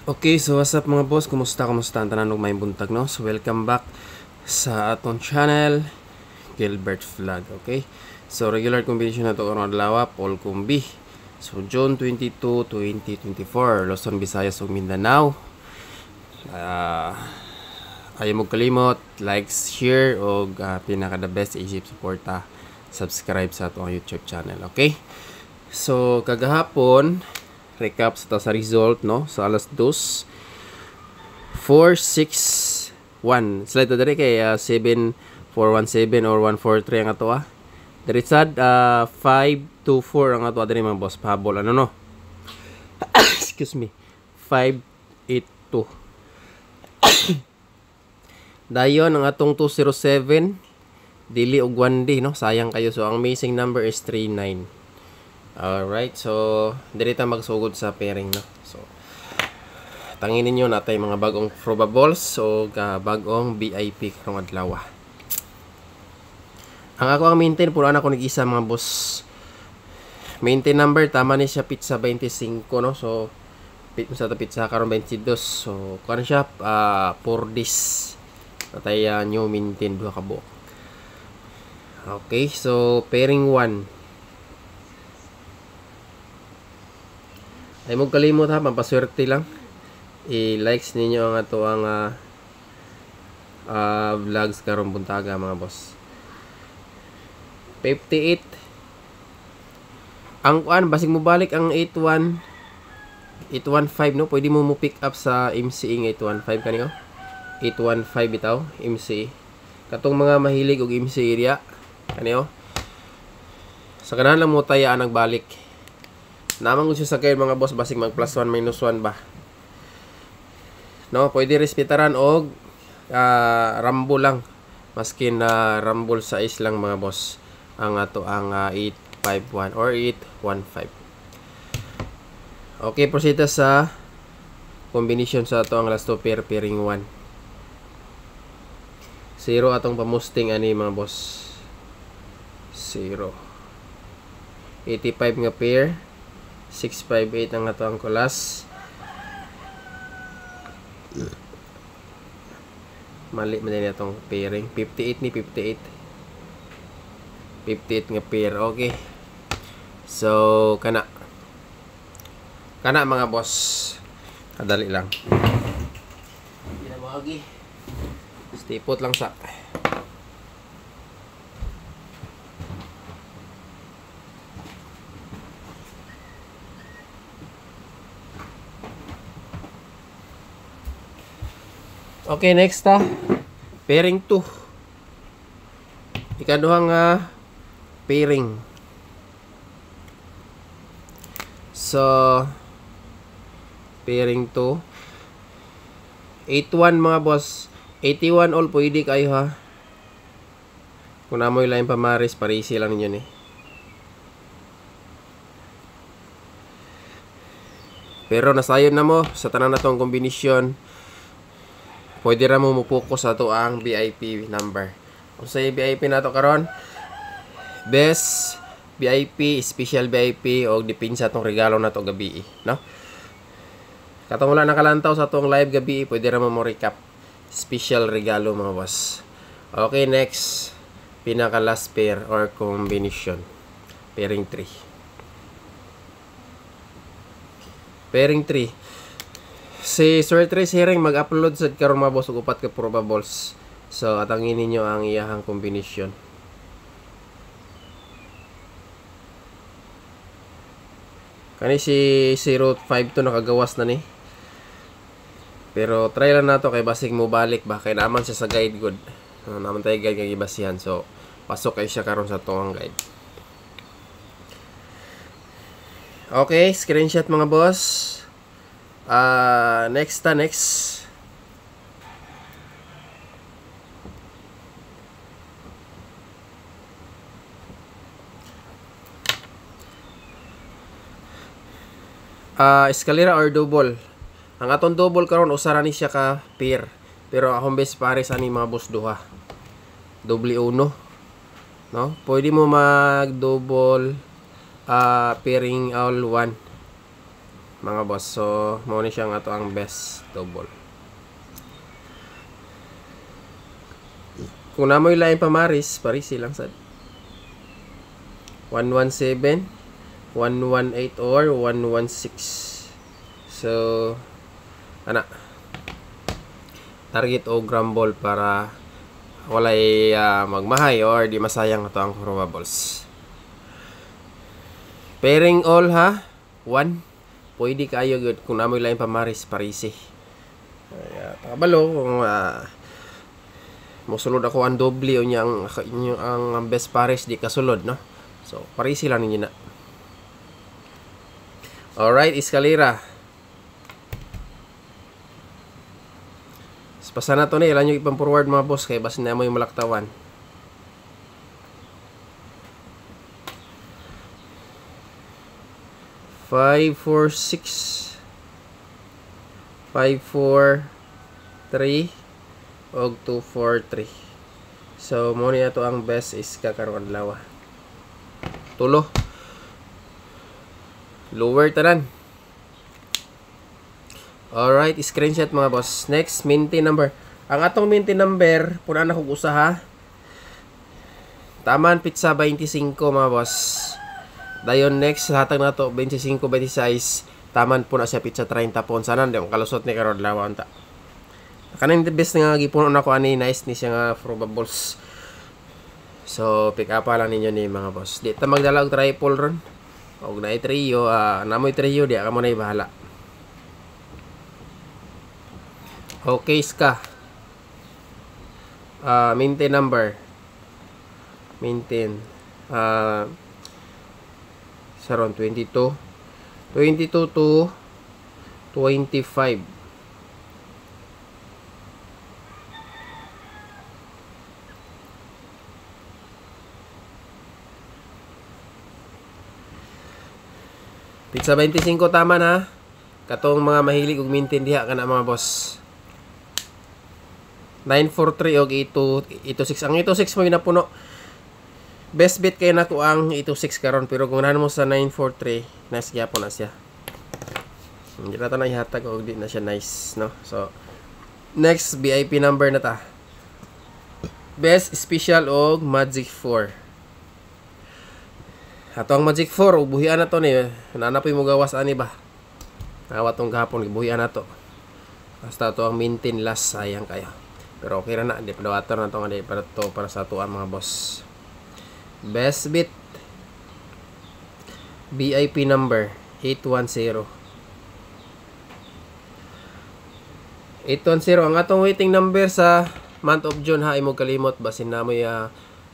Okay, so what's up mga boss? Kumusta ang tanan may buntag, no? So welcome back sa atong channel, Gilbert Vlog, okay? So regular combination na to karong adlaw, Paul Kumbi. So June 22, 2024, Luzon, Visayas ug Mindanao. Ayaw mo kalimot, likes, share og pinaka the best isip suporta, subscribe sa atong YouTube channel, okay? So kagahapon recap sa result, no, sa alas 2 461 slide to diri kay 7417 or 143 ang ato diri sad 524 ang ato diri mga boss, pahabol ano, no. Excuse me, 582 dayon ang atong 207 dili og 1D, no, sayang kayo. So ang missing number is 39. Alright, so diri ta magsugod sa pairing, no. So tangin ninyo natay mga bagong probables o bagong VIP karong adlaw. Ang ako ang maintain puro ana ko nag-isa mga boss. Maintain number tama ni siya pizza 25, no. So sa pizza karon 22. So kuan siya 4 days. Natay new maintain duha ka buok. Okay, so pairing 1. Ay mo kalimot ha, pampaswerte lang. I-likes ninyo ang ato ang vlogs karong buntaga mga boss. 58. Ang kuan basig mo balik ang 81 815, no. Pwede mo pick up sa MCE 815 kaniyo. 815 bitaw MCE. Katong mga mahilig og MCE area kaniyo. Sa kanan lang mo taya nagbalik. Naman ko siya sa kayo mga boss, basig mag plus 1 minus 1 ba, no. Pwede respetaran og rumble lang, maskin na rumble size lang mga boss ang ato ang 851 or 815. Okay, proceed sa combination sa ato ang last 2 pair, pairing 1. 0 atong pamusting ani mga boss, 0. 85 nga pair, 658 ang ato ang kulas. Mali man din itong pairing. 58 ni 58. 58 nga pair. Okay. So, kana mga boss. Kadali lang. Pinamagi. Stipot lang sa. Okay, next pairing 2. Ikaduhang pairing. So pairing 2 81 mga boss. 81 all pwede kayo ha. Kung namoy lang pamaris, parisi lang ninyo ni. Pero nasayon na mo sa tanan na tong kombinasyon. Pwede ra mo focus sa to ang VIP number. Kung sa VIP na to karon, best VIP, special VIP o depende sa tong regalo na to gabi, no? Katong wala nakalantaw sa tong live gabi, pwede ra mo recap special regalo mga boss. Okay, next pinaka last pair or combination, pairing 3. Pairing 3. Si Sir Trace Herring mag-upload sa karon mga boss og upat ka probables. So atangin ninyo ang iyahang combination. Kani si 052 nakagawas na ni. Pero try lang nato kay basig mo balik ba kay naman siya sa guide good. Naman tayo guide kay ibasihan. So pasok kay siya karon sa tuwang guide. Okay, screenshot mga boss. Next. Escalera or double. Ang atong double karon usara ni siya ka pair. Pero akong best pares ani mga boss duha. Doble uno, no? Pwede mo mag double pairing all 1. mga boss. So mao ni siya nga ato ang best double. Kung namoy lain pamaris, parisi lang sad. 117, 118 or 116. So ana target o grumble para walay magmahay or di masayang ato ang probables. Pairing all ha, 1 pwede kayo good kung namoy lain pamaris parisi. Kabalo kung mosulod ako ang doble o niya ang best pares di kasulod, no? So parisi lang ninyo na. Alright, eskalera. Pasa na to na, ilan yung ipang forward mga boss kaya basta na mo yung malaktawan. Five, 4, 6 5, 4, 3 og 2, 4, 3. So mo niya to ang best is kakaroon lawa. Tulo. Lower tanan. Alright, screenshot mga boss. Next, minty number. Ang atong minty number, puna na kong usa ha. Taman pizza 25 mga boss. Dayon next, hatag na to 25, 26. Taman po na siya pizza 30 pon. Sana hindi akong kalusot ni Karod Lawan ta. Kanin the best nga gipuno na ko ani nice ni siya nga probables. So, pick up lang ninyo ni mga boss. Di ta magdala og triple ron. Og na trio, namoy trio di ka mo na ibahala. Okay, ska. Maintain number. Maintain. Saron 22. 22 to 25. Pizza 25 tama na. Katong mga mahilig og maintain diha kana mga boss. 943 og 826. Ang 826 mo ginapuno. Best bet kay nato ang 826 karon pero kung nahan mo sa 943, nice gyapon na siya. Hindi na ta na ihatag og di na siya nice, no? So next VIP number na ta. Best special og Magic 4. Ato ang Magic 4 buhian na to ni. Nanapoy mo gawas ani ba? Nawa tong gahapon gibuhian na to. Basta to ang maintain last, sayang kayo. Pero okay na, di pa water na itong para to para sa atuan mga boss. Best bit VIP number 810. 810 ang atong waiting number sa month of June ha. Imo kalimot basin na mo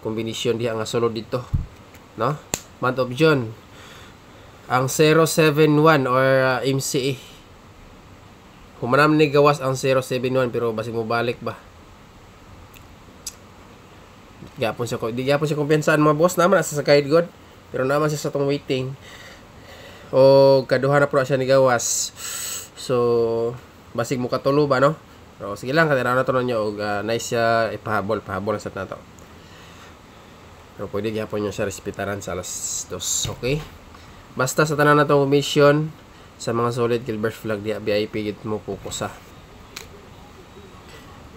kombinasyon diha nga sulod dito, no? Month of June ang 071 or MCE. Humanam ni gawas ang 071 pero basin mo balik ba? Gapon siya kumpiyansaan mga boss naman asa sa guide god pero naman siya sa tong waiting o kaduha na pro siya ni gawas. So basig mo katulo ba, no? Pero sige lang katira na to ninyo og nice siya ipahabol sa nato. Pero pwede gyapon niyo siya respetaran sa alas 2, okay? Basta sa tanan natong mission sa mga solid Gilbert flag di VIP gid mo focus ha.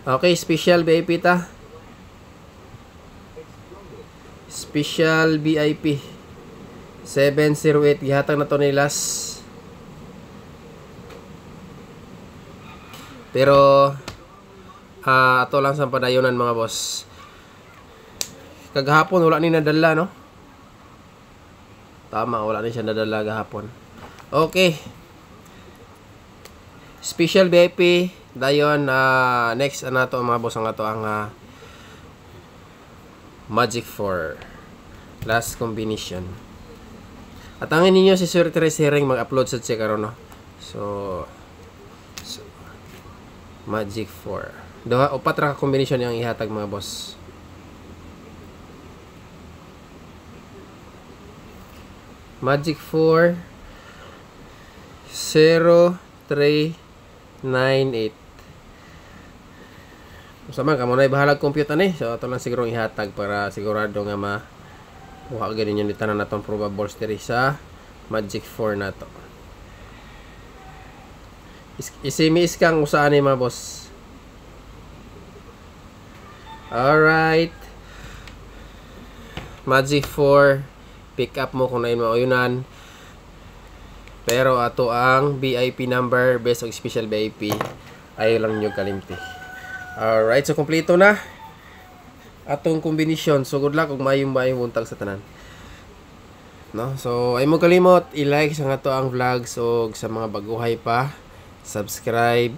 Okay, special VIP ta. Special VIP 708 gihatag na to ni last. Pero ato lang sa padayonan mga boss. Kagahapon wala ni nadala, no? Tama, wala ni siya nadala gahapon. Okay. Special VIP dayon next nato mga boss ang ato ang Magic 4 last combination. Atangin ninyo si Sir Tres Herring mag-upload sa check karon, no? So Magic 4. Duha upat ra ka combination yang ihatag mga boss. Magic 4 0398. Sama ka mo na ibahalag compute ani. So ato lang siguro ihatag para sigurado nga makuha ganin yung tanan natong probables diri sa Magic 4 nato. Isimis kang usaan ni mga boss. Alright. Magic 4. Pick up mo kung nain mauyunan. Pero ato ang VIP number based on special VIP. Ayaw lang nyo kalimti. Alright, so kompleto na atong kombinasyon. So good luck kung mayong buntag sa tanan. No? So ay mo kalimot i-like sa ato ang vlogs o sa mga baguhay pa, subscribe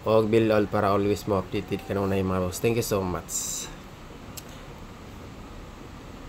o bell all para always mo updated kanunay mga boss. Thank you so much.